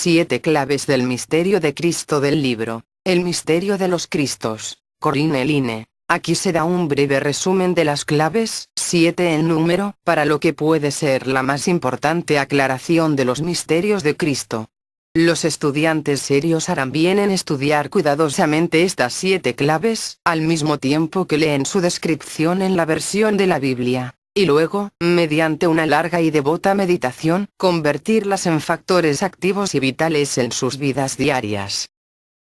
7 claves del misterio de Cristo del libro, El misterio de los Cristos, Corinne Line. Aquí se da un breve resumen de las claves, 7 en número, para lo que puede ser la más importante aclaración de los misterios de Cristo. Los estudiantes serios harán bien en estudiar cuidadosamente estas 7 claves, al mismo tiempo que leen su descripción en la versión de la Biblia, y luego, mediante una larga y devota meditación, convertirlas en factores activos y vitales en sus vidas diarias.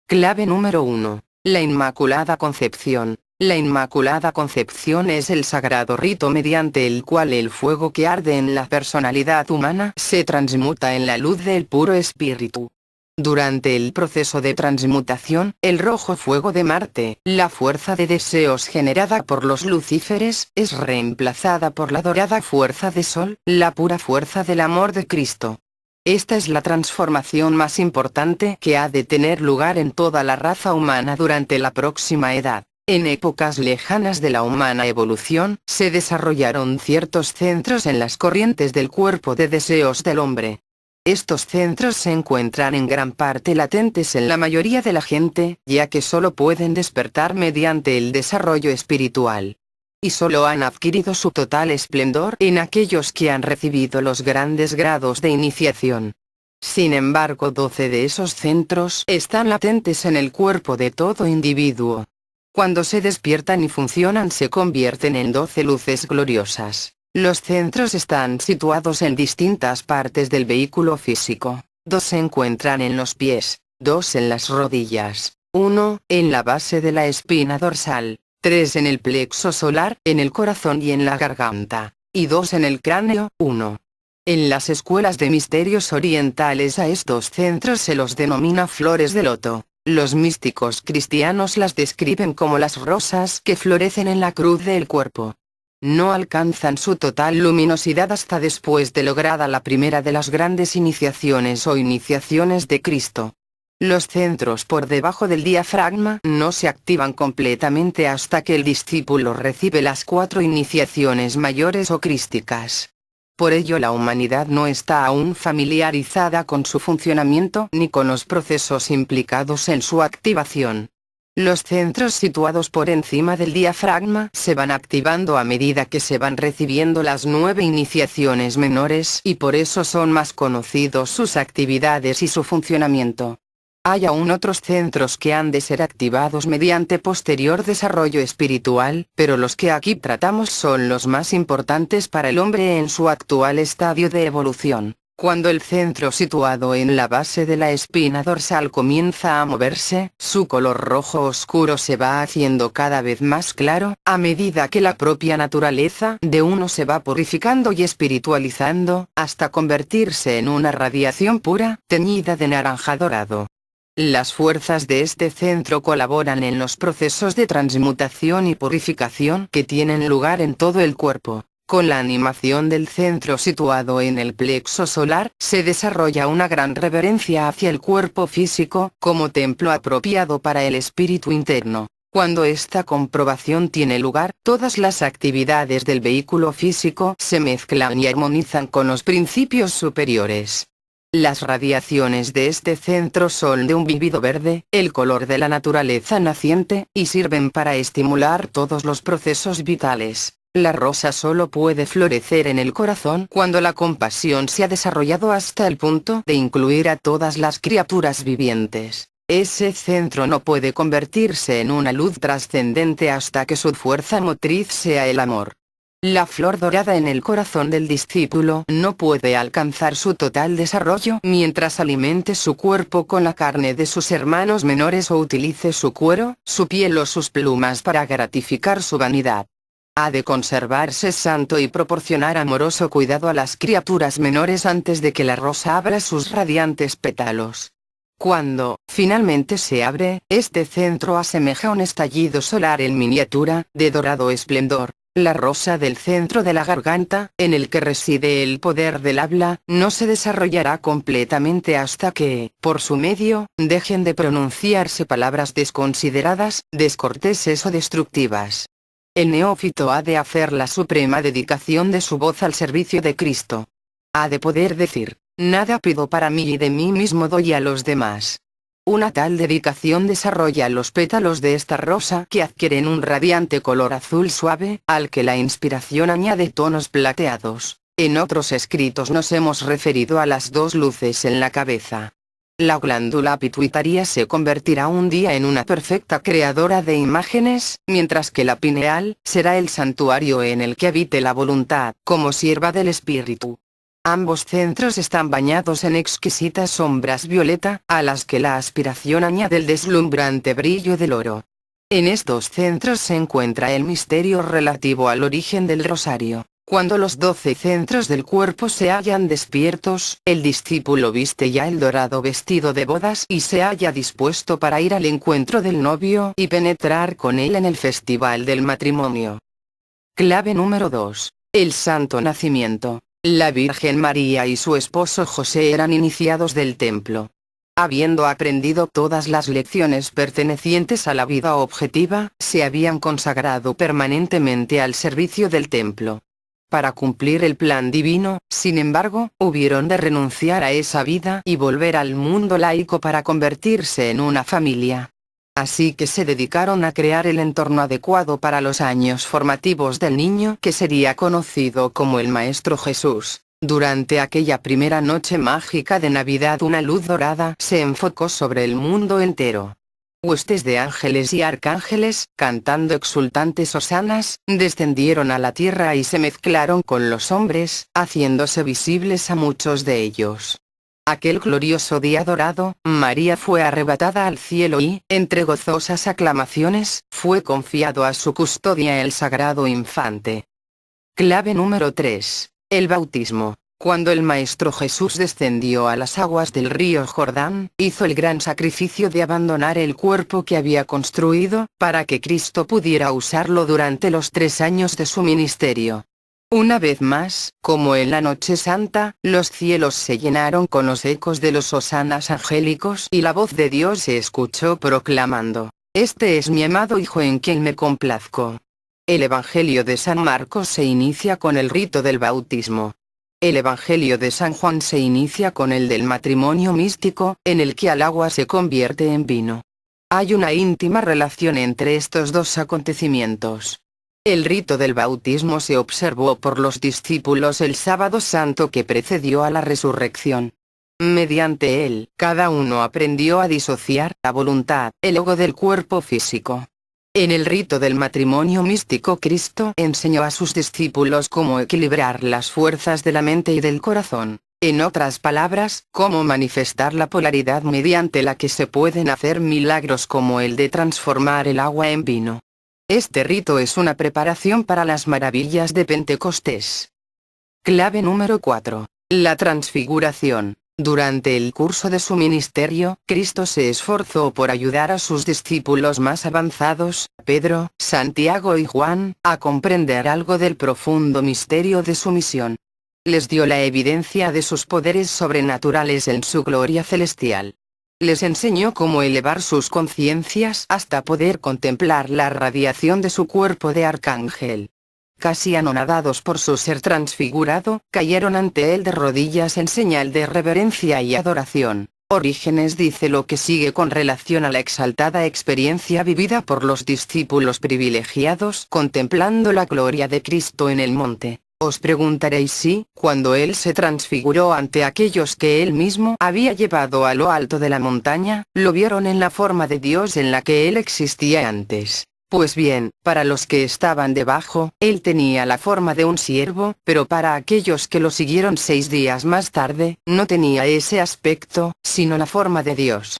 Clave número 1. La Inmaculada Concepción. La Inmaculada Concepción es el sagrado rito mediante el cual el fuego que arde en la personalidad humana se transmuta en la luz del puro espíritu. Durante el proceso de transmutación, el rojo fuego de Marte, la fuerza de deseos generada por los lucíferes, es reemplazada por la dorada fuerza de Sol, la pura fuerza del amor de Cristo. Esta es la transformación más importante que ha de tener lugar en toda la raza humana durante la próxima edad. En épocas lejanas de la humana evolución, se desarrollaron ciertos centros en las corrientes del cuerpo de deseos del hombre. Estos centros se encuentran en gran parte latentes en la mayoría de la gente, ya que solo pueden despertar mediante el desarrollo espiritual. Y solo han adquirido su total esplendor en aquellos que han recibido los grandes grados de iniciación. Sin embargo, 12 de esos centros están latentes en el cuerpo de todo individuo. Cuando se despiertan y funcionan se convierten en 12 luces gloriosas. Los centros están situados en distintas partes del vehículo físico. 2 se encuentran en los pies, 2 en las rodillas, 1 en la base de la espina dorsal, 3 en el plexo solar, en el corazón y en la garganta, y 2 en el cráneo, 1. En las escuelas de misterios orientales a estos centros se los denomina flores de loto. Los místicos cristianos las describen como las rosas que florecen en la cruz del cuerpo. No alcanzan su total luminosidad hasta después de lograda la primera de las grandes iniciaciones o iniciaciones de Cristo. Los centros por debajo del diafragma no se activan completamente hasta que el discípulo recibe las 4 iniciaciones mayores o crísticas. Por ello la humanidad no está aún familiarizada con su funcionamiento ni con los procesos implicados en su activación. Los centros situados por encima del diafragma se van activando a medida que se van recibiendo las 9 iniciaciones menores y por eso son más conocidos sus actividades y su funcionamiento. Hay aún otros centros que han de ser activados mediante posterior desarrollo espiritual, pero los que aquí tratamos son los más importantes para el hombre en su actual estadio de evolución. Cuando el centro situado en la base de la espina dorsal comienza a moverse, su color rojo oscuro se va haciendo cada vez más claro, a medida que la propia naturaleza de uno se va purificando y espiritualizando, hasta convertirse en una radiación pura, teñida de naranja dorado. Las fuerzas de este centro colaboran en los procesos de transmutación y purificación que tienen lugar en todo el cuerpo. Con la animación del centro situado en el plexo solar, se desarrolla una gran reverencia hacia el cuerpo físico, como templo apropiado para el espíritu interno. Cuando esta comprobación tiene lugar, todas las actividades del vehículo físico se mezclan y armonizan con los principios superiores. Las radiaciones de este centro son de un vívido verde, el color de la naturaleza naciente, y sirven para estimular todos los procesos vitales. La rosa solo puede florecer en el corazón cuando la compasión se ha desarrollado hasta el punto de incluir a todas las criaturas vivientes. Ese centro no puede convertirse en una luz trascendente hasta que su fuerza motriz sea el amor. La flor dorada en el corazón del discípulo no puede alcanzar su total desarrollo mientras alimente su cuerpo con la carne de sus hermanos menores o utilice su cuero, su piel o sus plumas para gratificar su vanidad. Ha de conservarse santo y proporcionar amoroso cuidado a las criaturas menores antes de que la rosa abra sus radiantes pétalos. Cuando, finalmente se abre, este centro asemeja un estallido solar en miniatura, de dorado esplendor. La rosa del centro de la garganta, en el que reside el poder del habla, no se desarrollará completamente hasta que, por su medio, dejen de pronunciarse palabras desconsideradas, descorteses o destructivas. El neófito ha de hacer la suprema dedicación de su voz al servicio de Cristo. Ha de poder decir, Nada pido para mí y de mí mismo doy a los demás. Una tal dedicación desarrolla los pétalos de esta rosa que adquieren un radiante color azul suave, al que la inspiración añade tonos plateados. En otros escritos nos hemos referido a las dos luces en la cabeza. La glándula pituitaria se convertirá un día en una perfecta creadora de imágenes, mientras que la pineal será el santuario en el que habite la voluntad, como sierva del espíritu. Ambos centros están bañados en exquisitas sombras violeta, a las que la aspiración añade el deslumbrante brillo del oro. En estos centros se encuentra el misterio relativo al origen del rosario. Cuando los 12 centros del cuerpo se hallan despiertos, el discípulo viste ya el dorado vestido de bodas y se halla dispuesto para ir al encuentro del novio y penetrar con él en el festival del matrimonio. Clave número 2. El santo nacimiento. La Virgen María y su esposo José eran iniciados del templo. Habiendo aprendido todas las lecciones pertenecientes a la vida objetiva, se habían consagrado permanentemente al servicio del templo. Para cumplir el plan divino, sin embargo, hubieron de renunciar a esa vida y volver al mundo laico para convertirse en una familia. Así que se dedicaron a crear el entorno adecuado para los años formativos del niño que sería conocido como el Maestro Jesús. Durante aquella primera noche mágica de Navidad una luz dorada se enfocó sobre el mundo entero. Huestes de ángeles y arcángeles, cantando exultantes hosanas, descendieron a la tierra y se mezclaron con los hombres, haciéndose visibles a muchos de ellos. Aquel glorioso día dorado, María fue arrebatada al cielo y, entre gozosas aclamaciones, fue confiado a su custodia el sagrado infante. Clave número 3. El bautismo. Cuando el Maestro Jesús descendió a las aguas del río Jordán, hizo el gran sacrificio de abandonar el cuerpo que había construido, para que Cristo pudiera usarlo durante los 3 años de su ministerio. Una vez más, como en la Noche Santa, los cielos se llenaron con los ecos de los hosanas angélicos y la voz de Dios se escuchó proclamando: «Este es mi amado Hijo en quien me complazco». El Evangelio de San Marcos se inicia con el rito del bautismo. El Evangelio de San Juan se inicia con el del matrimonio místico, en el que el agua se convierte en vino. Hay una íntima relación entre estos dos acontecimientos. El rito del bautismo se observó por los discípulos el sábado santo que precedió a la resurrección. Mediante él, cada uno aprendió a disociar la voluntad, el ego del cuerpo físico. En el rito del matrimonio místico Cristo enseñó a sus discípulos cómo equilibrar las fuerzas de la mente y del corazón. En otras palabras, cómo manifestar la polaridad mediante la que se pueden hacer milagros como el de transformar el agua en vino. Este rito es una preparación para las maravillas de Pentecostés. Clave número 4. La transfiguración. Durante el curso de su ministerio, Cristo se esforzó por ayudar a sus discípulos más avanzados, Pedro, Santiago y Juan, a comprender algo del profundo misterio de su misión. Les dio la evidencia de sus poderes sobrenaturales en su gloria celestial. Les enseñó cómo elevar sus conciencias hasta poder contemplar la radiación de su cuerpo de arcángel. Casi anonadados por su ser transfigurado, cayeron ante él de rodillas en señal de reverencia y adoración. Orígenes dice lo que sigue con relación a la exaltada experiencia vivida por los discípulos privilegiados contemplando la gloria de Cristo en el monte. Os preguntaréis si, cuando él se transfiguró ante aquellos que él mismo había llevado a lo alto de la montaña, lo vieron en la forma de Dios en la que él existía antes. Pues bien, para los que estaban debajo, él tenía la forma de un siervo, pero para aquellos que lo siguieron 6 días más tarde, no tenía ese aspecto, sino la forma de Dios.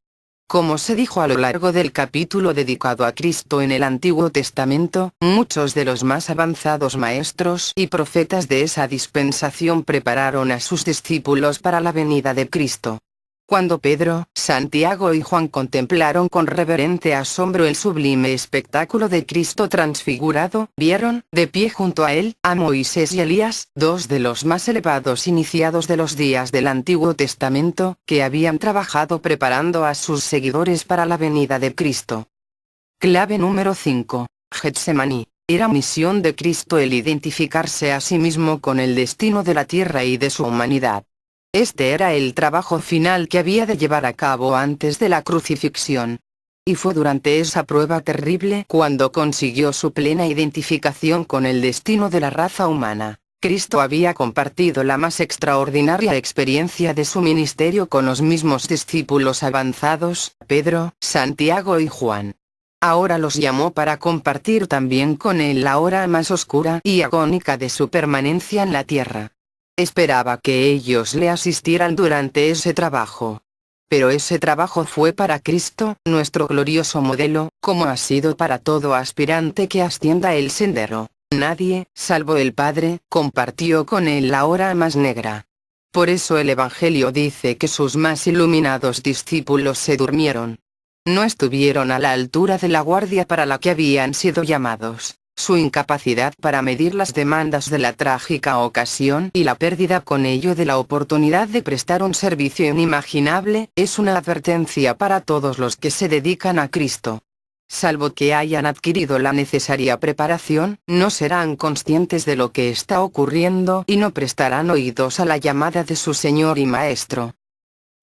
Como se dijo a lo largo del capítulo dedicado a Cristo en el Antiguo Testamento, muchos de los más avanzados maestros y profetas de esa dispensación prepararon a sus discípulos para la venida de Cristo. Cuando Pedro, Santiago y Juan contemplaron con reverente asombro el sublime espectáculo de Cristo transfigurado, vieron, de pie junto a él, a Moisés y Elías, 2 de los más elevados iniciados de los días del Antiguo Testamento, que habían trabajado preparando a sus seguidores para la venida de Cristo. Clave número 5. Getsemaní. Era misión de Cristo el identificarse a sí mismo con el destino de la tierra y de su humanidad. Este era el trabajo final que había de llevar a cabo antes de la crucifixión. Y fue durante esa prueba terrible cuando consiguió su plena identificación con el destino de la raza humana. Cristo había compartido la más extraordinaria experiencia de su ministerio con los mismos discípulos avanzados, Pedro, Santiago y Juan. Ahora los llamó para compartir también con él la hora más oscura y agónica de su permanencia en la tierra. Esperaba que ellos le asistieran durante ese trabajo. Pero ese trabajo fue para Cristo, nuestro glorioso modelo, como ha sido para todo aspirante que ascienda el sendero. Nadie, salvo el Padre, compartió con él la hora más negra. Por eso el Evangelio dice que sus más iluminados discípulos se durmieron. No estuvieron a la altura de la guardia para la que habían sido llamados. Su incapacidad para medir las demandas de la trágica ocasión y la pérdida con ello de la oportunidad de prestar un servicio inimaginable, es una advertencia para todos los que se dedican a Cristo. Salvo que hayan adquirido la necesaria preparación, no serán conscientes de lo que está ocurriendo y no prestarán oídos a la llamada de su Señor y Maestro.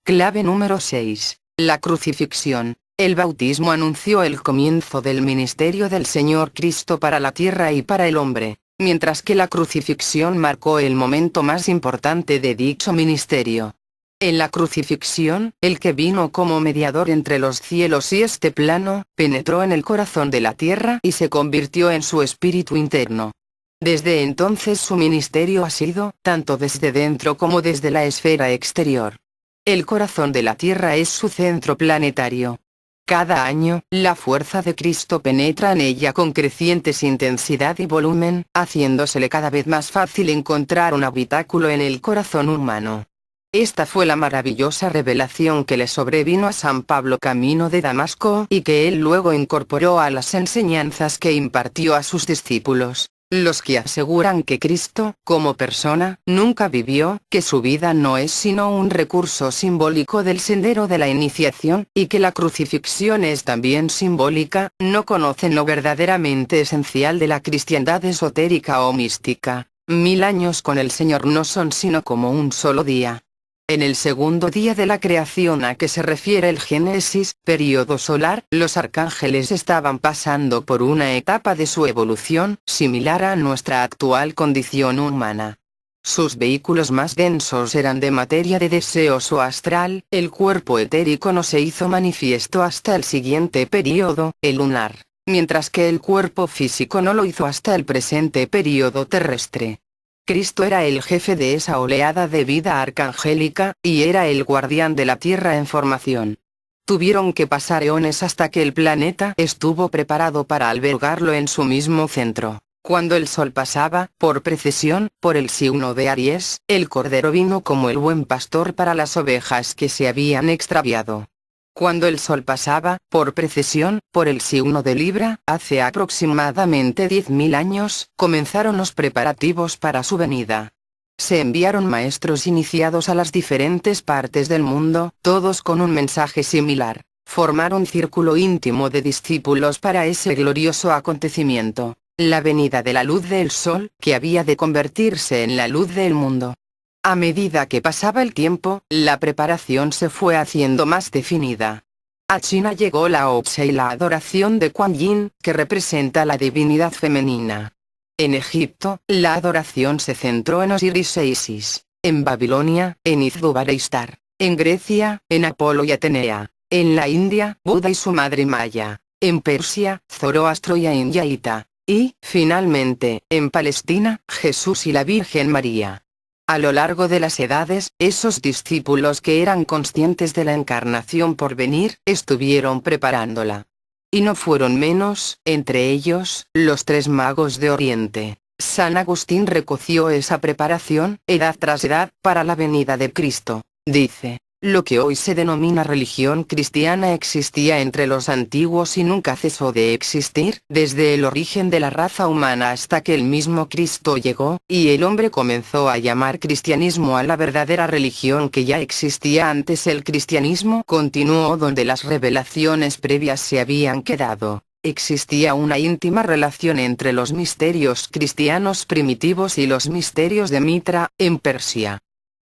Clave número 6. La crucifixión. El bautismo anunció el comienzo del ministerio del Señor Cristo para la tierra y para el hombre, mientras que la crucifixión marcó el momento más importante de dicho ministerio. En la crucifixión, el que vino como mediador entre los cielos y este plano, penetró en el corazón de la tierra y se convirtió en su espíritu interno. Desde entonces su ministerio ha sido, tanto desde dentro como desde la esfera exterior. El corazón de la tierra es su centro planetario. Cada año, la fuerza de Cristo penetra en ella con crecientes intensidad y volumen, haciéndosele cada vez más fácil encontrar un habitáculo en el corazón humano. Esta fue la maravillosa revelación que le sobrevino a San Pablo camino de Damasco y que él luego incorporó a las enseñanzas que impartió a sus discípulos, los que aseguran que Cristo, como persona, nunca vivió, que su vida no es sino un recurso simbólico del sendero de la iniciación, y que la crucifixión es también simbólica, no conocen lo verdaderamente esencial de la cristiandad esotérica o mística. 1000 años con el Señor no son sino como un solo día. En el segundo día de la creación a que se refiere el Génesis, período solar, los arcángeles estaban pasando por una etapa de su evolución, similar a nuestra actual condición humana. Sus vehículos más densos eran de materia de deseos o astral, el cuerpo etérico no se hizo manifiesto hasta el siguiente período, el lunar, mientras que el cuerpo físico no lo hizo hasta el presente período terrestre. Cristo era el jefe de esa oleada de vida arcangélica, y era el guardián de la tierra en formación. Tuvieron que pasar eones hasta que el planeta estuvo preparado para albergarlo en su mismo centro. Cuando el sol pasaba, por precesión, por el signo de Aries, el Cordero vino como el buen pastor para las ovejas que se habían extraviado. Cuando el sol pasaba, por precesión, por el signo de Libra, hace aproximadamente 10.000 años, comenzaron los preparativos para su venida. Se enviaron maestros iniciados a las diferentes partes del mundo, todos con un mensaje similar. Formaron un círculo íntimo de discípulos para ese glorioso acontecimiento, la venida de la luz del sol, que había de convertirse en la luz del mundo. A medida que pasaba el tiempo, la preparación se fue haciendo más definida. A China llegó la Opsa y la adoración de Kuan Yin, que representa la divinidad femenina. En Egipto, la adoración se centró en Osiris e Isis. En Babilonia, en Izdubar e Ishtar. En Grecia, en Apolo y Atenea. En la India, Buda y su madre Maya. En Persia, Zoroastro y Ainyaita. Y, finalmente, en Palestina, Jesús y la Virgen María. A lo largo de las edades, esos discípulos que eran conscientes de la encarnación por venir, estuvieron preparándola. Y no fueron menos, entre ellos, los 3 magos de Oriente. San Agustín recoció esa preparación, edad tras edad, para la venida de Cristo. Dice: lo que hoy se denomina religión cristiana existía entre los antiguos y nunca cesó de existir, desde el origen de la raza humana hasta que el mismo Cristo llegó, y el hombre comenzó a llamar cristianismo a la verdadera religión que ya existía antes. El cristianismo continuó donde las revelaciones previas se habían quedado. Existía una íntima relación entre los misterios cristianos primitivos y los misterios de Mitra, en Persia.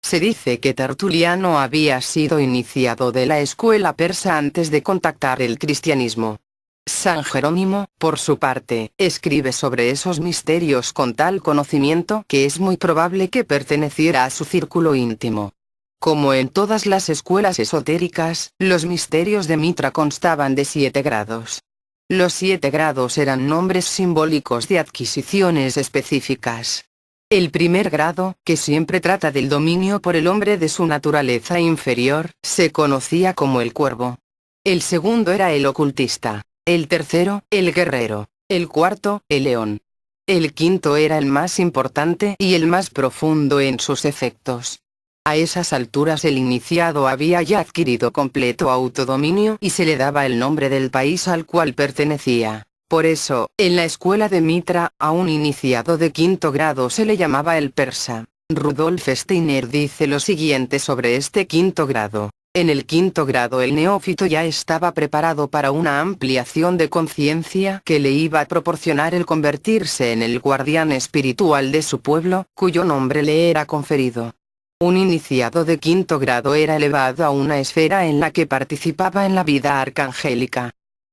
Se dice que Tertuliano había sido iniciado de la escuela persa antes de contactar el cristianismo. San Jerónimo, por su parte, escribe sobre esos misterios con tal conocimiento que es muy probable que perteneciera a su círculo íntimo. Como en todas las escuelas esotéricas, los misterios de Mitra constaban de 7 grados. Los 7 grados eran nombres simbólicos de adquisiciones específicas. El primer grado, que siempre trata del dominio por el hombre de su naturaleza inferior, se conocía como el cuervo. El segundo era el ocultista. El tercero, el guerrero. El cuarto, el león. El quinto era el más importante y el más profundo en sus efectos. A esas alturas el iniciado había ya adquirido completo autodominio y se le daba el nombre del país al cual pertenecía. Por eso, en la escuela de Mitra, a un iniciado de 5º grado se le llamaba el persa. Rudolf Steiner dice lo siguiente sobre este 5º grado. En el 5º grado el neófito ya estaba preparado para una ampliación de conciencia que le iba a proporcionar el convertirse en el guardián espiritual de su pueblo, cuyo nombre le era conferido. Un iniciado de 5º grado era elevado a una esfera en la que participaba en la vida arcangélica.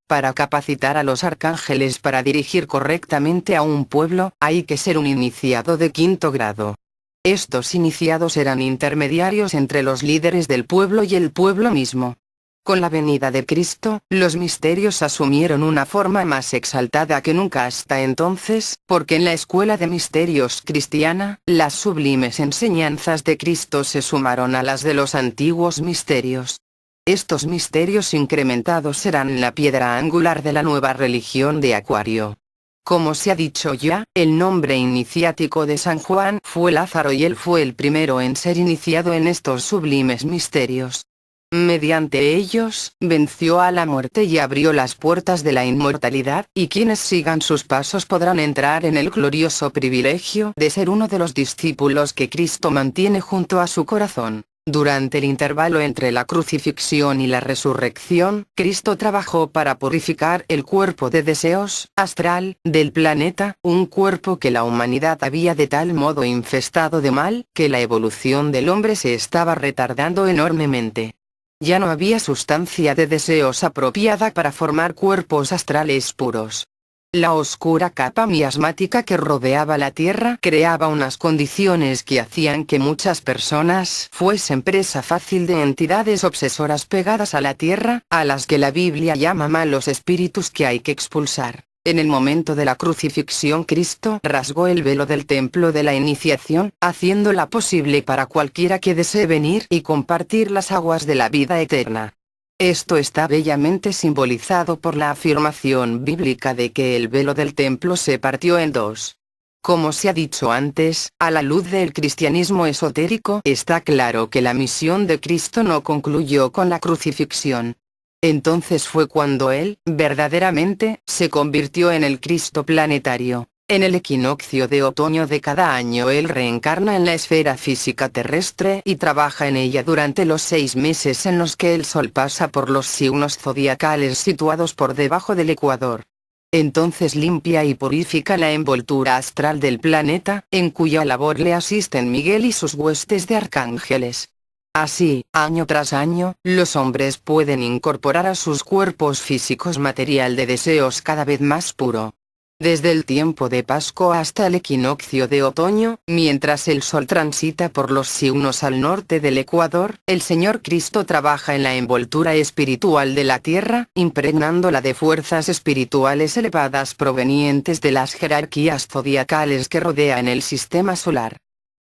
Para capacitar a los arcángeles para dirigir correctamente a un pueblo, hay que ser un iniciado de 5º grado. Estos iniciados eran intermediarios entre los líderes del pueblo y el pueblo mismo. Con la venida de Cristo, los misterios asumieron una forma más exaltada que nunca hasta entonces, porque en la escuela de misterios cristiana, las sublimes enseñanzas de Cristo se sumaron a las de los antiguos misterios. Estos misterios incrementados serán la piedra angular de la nueva religión de Acuario. Como se ha dicho ya, el nombre iniciático de San Juan fue Lázaro y él fue el primero en ser iniciado en estos sublimes misterios. Mediante ellos, venció a la muerte y abrió las puertas de la inmortalidad, y quienes sigan sus pasos podrán entrar en el glorioso privilegio de ser uno de los discípulos que Cristo mantiene junto a su corazón. Durante el intervalo entre la crucifixión y la resurrección, Cristo trabajó para purificar el cuerpo de deseos astral del planeta, un cuerpo que la humanidad había de tal modo infestado de mal, que la evolución del hombre se estaba retardando enormemente. Ya no había sustancia de deseos apropiada para formar cuerpos astrales puros. La oscura capa miasmática que rodeaba la Tierra creaba unas condiciones que hacían que muchas personas fuesen presa fácil de entidades obsesoras pegadas a la Tierra, a las que la Biblia llama malos espíritus que hay que expulsar. En el momento de la crucifixión Cristo rasgó el velo del templo de la iniciación, haciéndola posible para cualquiera que desee venir y compartir las aguas de la vida eterna. Esto está bellamente simbolizado por la afirmación bíblica de que el velo del templo se partió en dos. Como se ha dicho antes, a la luz del cristianismo esotérico está claro que la misión de Cristo no concluyó con la crucifixión. Entonces fue cuando Él, verdaderamente, se convirtió en el Cristo planetario. En el equinoccio de otoño de cada año Él reencarna en la esfera física terrestre y trabaja en ella durante los 6 meses en los que el Sol pasa por los signos zodiacales situados por debajo del ecuador. Entonces limpia y purifica la envoltura astral del planeta, en cuya labor le asisten Miguel y sus huestes de arcángeles. Así, año tras año, los hombres pueden incorporar a sus cuerpos físicos material de deseos cada vez más puro. Desde el tiempo de Pascua hasta el equinoccio de otoño, mientras el Sol transita por los signos al norte del ecuador, el Señor Cristo trabaja en la envoltura espiritual de la Tierra, impregnándola de fuerzas espirituales elevadas provenientes de las jerarquías zodiacales que rodean el sistema solar.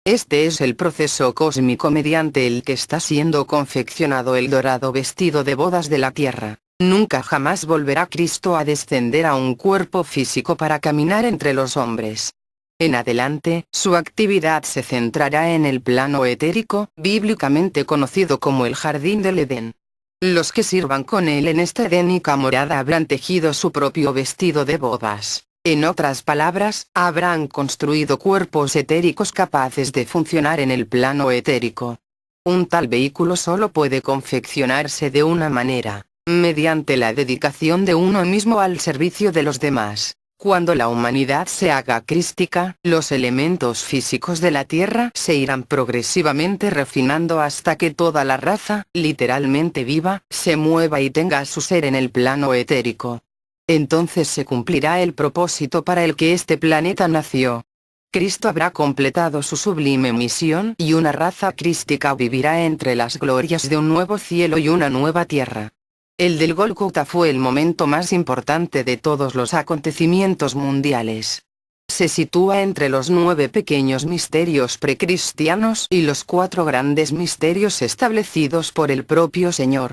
Este es el proceso cósmico mediante el que está siendo confeccionado el dorado vestido de bodas de la Tierra. Nunca jamás volverá Cristo a descender a un cuerpo físico para caminar entre los hombres. En adelante, su actividad se centrará en el plano etérico, bíblicamente conocido como el Jardín del Edén. Los que sirvan con él en esta edénica morada habrán tejido su propio vestido de bodas. En otras palabras, habrán construido cuerpos etéricos capaces de funcionar en el plano etérico. Un tal vehículo solo puede confeccionarse de una manera: mediante la dedicación de uno mismo al servicio de los demás. Cuando la humanidad se haga crística, los elementos físicos de la Tierra se irán progresivamente refinando hasta que toda la raza, literalmente viva, se mueva y tenga su ser en el plano etérico. Entonces se cumplirá el propósito para el que este planeta nació. Cristo habrá completado su sublime misión y una raza crística vivirá entre las glorias de un nuevo cielo y una nueva tierra. El del Gólgota fue el momento más importante de todos los acontecimientos mundiales. Se sitúa entre los 9 pequeños misterios precristianos y los 4 grandes misterios establecidos por el propio Señor.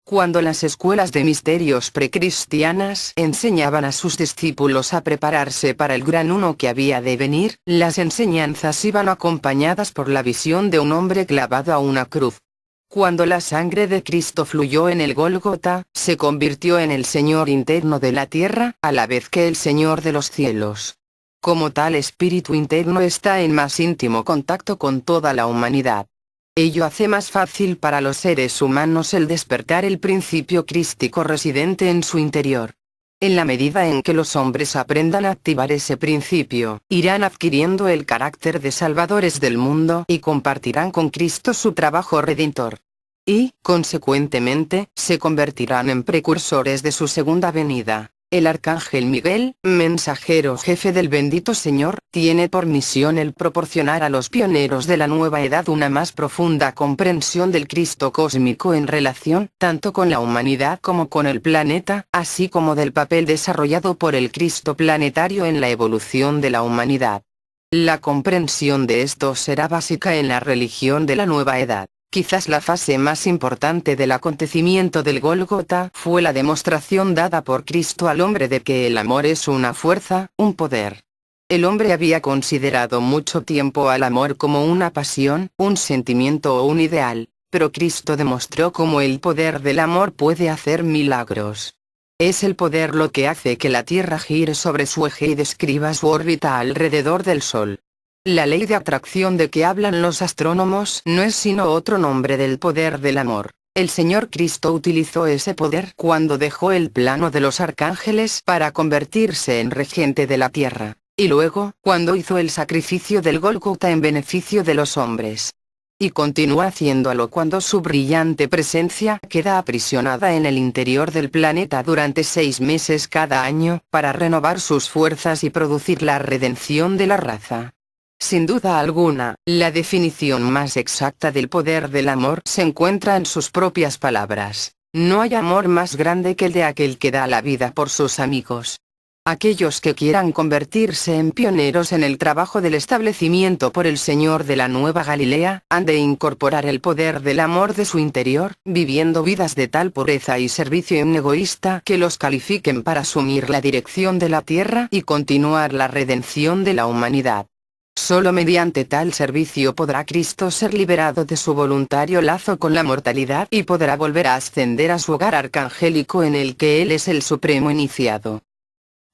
Cuando las escuelas de misterios precristianas enseñaban a sus discípulos a prepararse para el gran uno que había de venir, las enseñanzas iban acompañadas por la visión de un hombre clavado a una cruz. Cuando la sangre de Cristo fluyó en el Gólgota, se convirtió en el Señor interno de la tierra, a la vez que el Señor de los cielos. Como tal espíritu interno está en más íntimo contacto con toda la humanidad. Ello hace más fácil para los seres humanos el despertar el principio crístico residente en su interior. En la medida en que los hombres aprendan a activar ese principio, irán adquiriendo el carácter de salvadores del mundo y compartirán con Cristo su trabajo redentor. Y, consecuentemente, se convertirán en precursores de su segunda venida. El arcángel Miguel, mensajero jefe del bendito Señor, tiene por misión el proporcionar a los pioneros de la nueva edad una más profunda comprensión del Cristo cósmico en relación tanto con la humanidad como con el planeta, así como del papel desarrollado por el Cristo planetario en la evolución de la humanidad. La comprensión de esto será básica en la religión de la nueva edad. Quizás la fase más importante del acontecimiento del Gólgota fue la demostración dada por Cristo al hombre de que el amor es una fuerza, un poder. El hombre había considerado mucho tiempo al amor como una pasión, un sentimiento o un ideal, pero Cristo demostró cómo el poder del amor puede hacer milagros. Es el poder lo que hace que la Tierra gire sobre su eje y describa su órbita alrededor del Sol. La ley de atracción de que hablan los astrónomos no es sino otro nombre del poder del amor. El Señor Cristo utilizó ese poder cuando dejó el plano de los arcángeles para convertirse en regente de la tierra, y luego, cuando hizo el sacrificio del Gólgota en beneficio de los hombres. Y continúa haciéndolo cuando su brillante presencia queda aprisionada en el interior del planeta durante 6 meses cada año, para renovar sus fuerzas y producir la redención de la raza. Sin duda alguna, la definición más exacta del poder del amor se encuentra en sus propias palabras. No hay amor más grande que el de aquel que da la vida por sus amigos. Aquellos que quieran convertirse en pioneros en el trabajo del establecimiento por el Señor de la Nueva Galilea, han de incorporar el poder del amor de su interior, viviendo vidas de tal pureza y servicio inegoísta que los califiquen para asumir la dirección de la tierra y continuar la redención de la humanidad. Solo mediante tal servicio podrá Cristo ser liberado de su voluntario lazo con la mortalidad y podrá volver a ascender a su hogar arcangélico en el que Él es el supremo iniciado.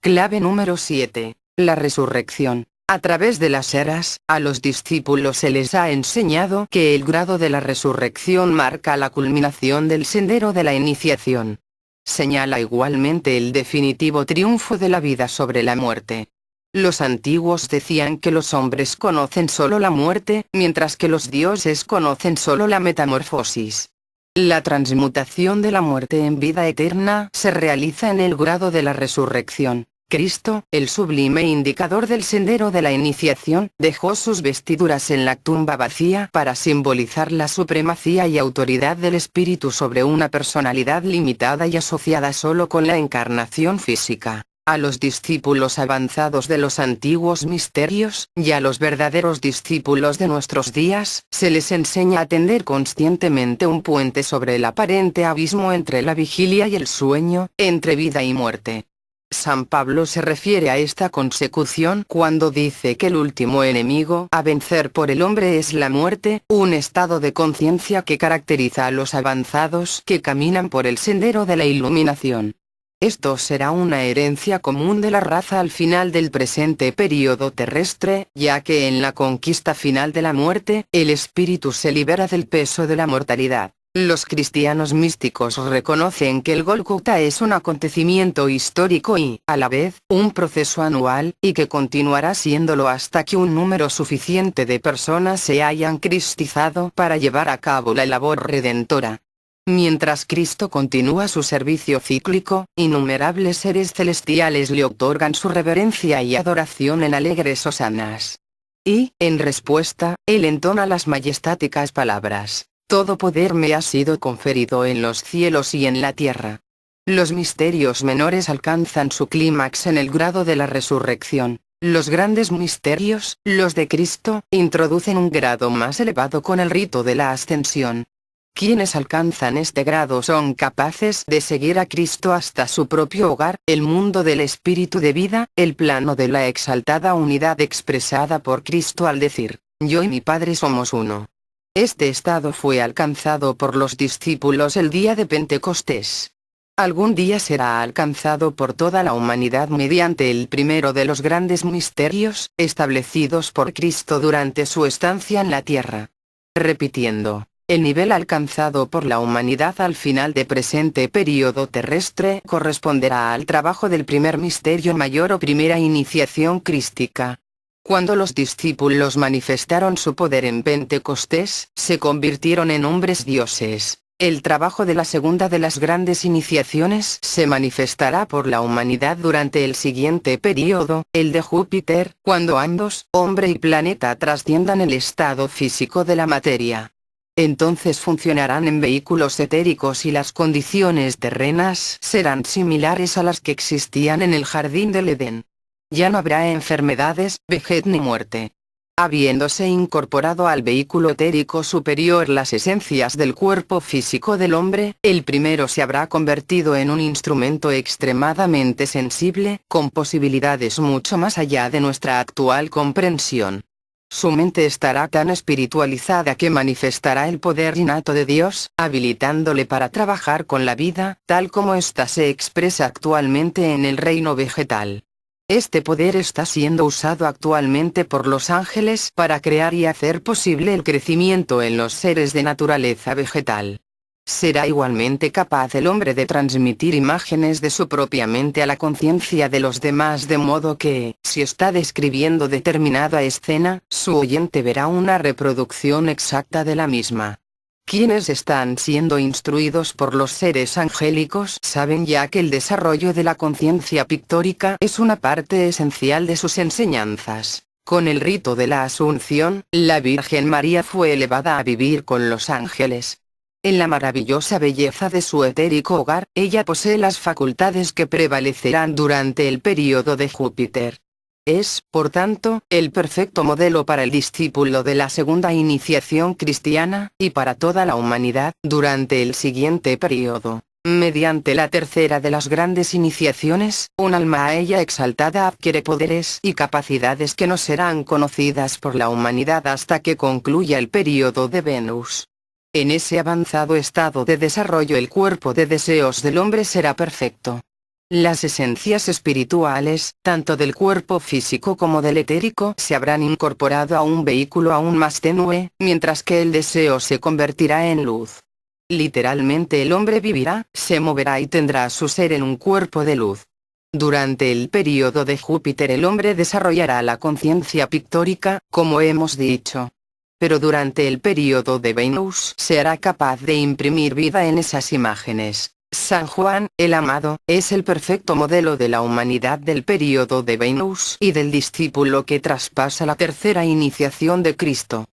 Clave número 7. La resurrección. A través de las eras, a los discípulos se les ha enseñado que el grado de la resurrección marca la culminación del sendero de la iniciación. Señala igualmente el definitivo triunfo de la vida sobre la muerte. Los antiguos decían que los hombres conocen solo la muerte, mientras que los dioses conocen solo la metamorfosis. La transmutación de la muerte en vida eterna se realiza en el grado de la resurrección. Cristo, el sublime indicador del sendero de la iniciación, dejó sus vestiduras en la tumba vacía para simbolizar la supremacía y autoridad del espíritu sobre una personalidad limitada y asociada solo con la encarnación física. A los discípulos avanzados de los antiguos misterios, y a los verdaderos discípulos de nuestros días, se les enseña a tender conscientemente un puente sobre el aparente abismo entre la vigilia y el sueño, entre vida y muerte. San Pablo se refiere a esta consecución cuando dice que el último enemigo a vencer por el hombre es la muerte, un estado de conciencia que caracteriza a los avanzados que caminan por el sendero de la iluminación. Esto será una herencia común de la raza al final del presente período terrestre, ya que en la conquista final de la muerte, el espíritu se libera del peso de la mortalidad. Los cristianos místicos reconocen que el Gólgota es un acontecimiento histórico y, a la vez, un proceso anual, y que continuará siéndolo hasta que un número suficiente de personas se hayan cristizado para llevar a cabo la labor redentora. Mientras Cristo continúa su servicio cíclico, innumerables seres celestiales le otorgan su reverencia y adoración en alegres hosanas. Y, en respuesta, él entona las majestáticas palabras: todo poder me ha sido conferido en los cielos y en la tierra. Los misterios menores alcanzan su clímax en el grado de la resurrección. Los grandes misterios, los de Cristo, introducen un grado más elevado con el rito de la ascensión. Quienes alcanzan este grado son capaces de seguir a Cristo hasta su propio hogar, el mundo del espíritu de vida, el plano de la exaltada unidad expresada por Cristo al decir: yo y mi Padre somos uno. Este estado fue alcanzado por los discípulos el día de Pentecostés. Algún día será alcanzado por toda la humanidad mediante el primero de los grandes misterios, establecidos por Cristo durante su estancia en la tierra. Repitiendo, el nivel alcanzado por la humanidad al final de presente período terrestre corresponderá al trabajo del primer misterio mayor o primera iniciación crística. Cuando los discípulos manifestaron su poder en Pentecostés, se convirtieron en hombres dioses. El trabajo de la segunda de las grandes iniciaciones se manifestará por la humanidad durante el siguiente período, el de Júpiter, cuando ambos, hombre y planeta, trasciendan el estado físico de la materia. Entonces funcionarán en vehículos etéricos y las condiciones terrenas serán similares a las que existían en el jardín del Edén. Ya no habrá enfermedades, vejez ni muerte. Habiéndose incorporado al vehículo etérico superior las esencias del cuerpo físico del hombre, el primero se habrá convertido en un instrumento extremadamente sensible, con posibilidades mucho más allá de nuestra actual comprensión. Su mente estará tan espiritualizada que manifestará el poder innato de Dios, habilitándole para trabajar con la vida, tal como ésta se expresa actualmente en el reino vegetal. Este poder está siendo usado actualmente por los ángeles para crear y hacer posible el crecimiento en los seres de naturaleza vegetal. Será igualmente capaz el hombre de transmitir imágenes de su propia mente a la conciencia de los demás, de modo que, si está describiendo determinada escena, su oyente verá una reproducción exacta de la misma. Quienes están siendo instruidos por los seres angélicos saben ya que el desarrollo de la conciencia pictórica es una parte esencial de sus enseñanzas. Con el rito de la Asunción, la Virgen María fue elevada a vivir con los ángeles. En la maravillosa belleza de su etérico hogar, ella posee las facultades que prevalecerán durante el período de Júpiter. Es, por tanto, el perfecto modelo para el discípulo de la segunda iniciación cristiana, y para toda la humanidad, durante el siguiente período. Mediante la tercera de las grandes iniciaciones, un alma a ella exaltada adquiere poderes y capacidades que no serán conocidas por la humanidad hasta que concluya el período de Venus. En ese avanzado estado de desarrollo el cuerpo de deseos del hombre será perfecto. Las esencias espirituales, tanto del cuerpo físico como del etérico, se habrán incorporado a un vehículo aún más tenue, mientras que el deseo se convertirá en luz. Literalmente el hombre vivirá, se moverá y tendrá su ser en un cuerpo de luz. Durante el período de Júpiter el hombre desarrollará la conciencia pictórica, como hemos dicho. Pero durante el período de Venus se hará capaz de imprimir vida en esas imágenes. San Juan, el amado, es el perfecto modelo de la humanidad del período de Venus y del discípulo que traspasa la tercera iniciación de Cristo.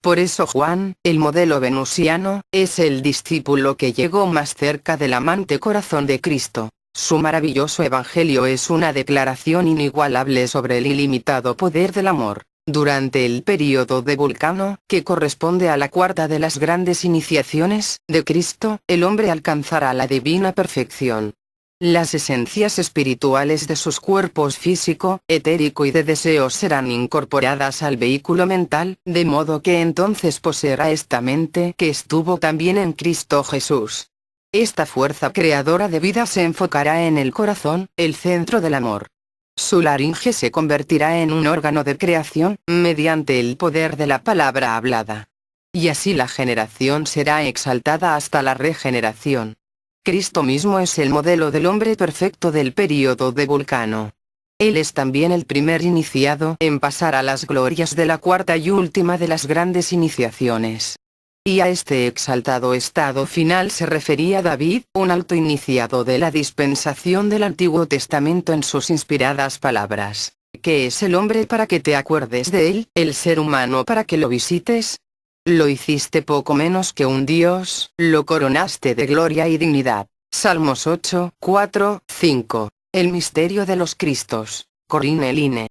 Por eso Juan, el modelo venusiano, es el discípulo que llegó más cerca del amante corazón de Cristo. Su maravilloso evangelio es una declaración inigualable sobre el ilimitado poder del amor. Durante el período de Vulcano, que corresponde a la cuarta de las grandes iniciaciones de Cristo, el hombre alcanzará la divina perfección. Las esencias espirituales de sus cuerpos físico, etérico y de deseos serán incorporadas al vehículo mental, de modo que entonces poseerá esta mente que estuvo también en Cristo Jesús. Esta fuerza creadora de vida se enfocará en el corazón, el centro del amor. Su laringe se convertirá en un órgano de creación, mediante el poder de la palabra hablada. y así la generación será exaltada hasta la regeneración. Cristo mismo es el modelo del hombre perfecto del período de Vulcano. Él es también el primer iniciado en pasar a las glorias de la cuarta y última de las grandes iniciaciones. Y a este exaltado estado final se refería David, un alto iniciado de la dispensación del Antiguo Testamento en sus inspiradas palabras. ¿Qué es el hombre para que te acuerdes de él, el ser humano para que lo visites? Lo hiciste poco menos que un Dios, lo coronaste de gloria y dignidad. Salmos 8, 4, 5. El misterio de los Cristos. Corinne Line.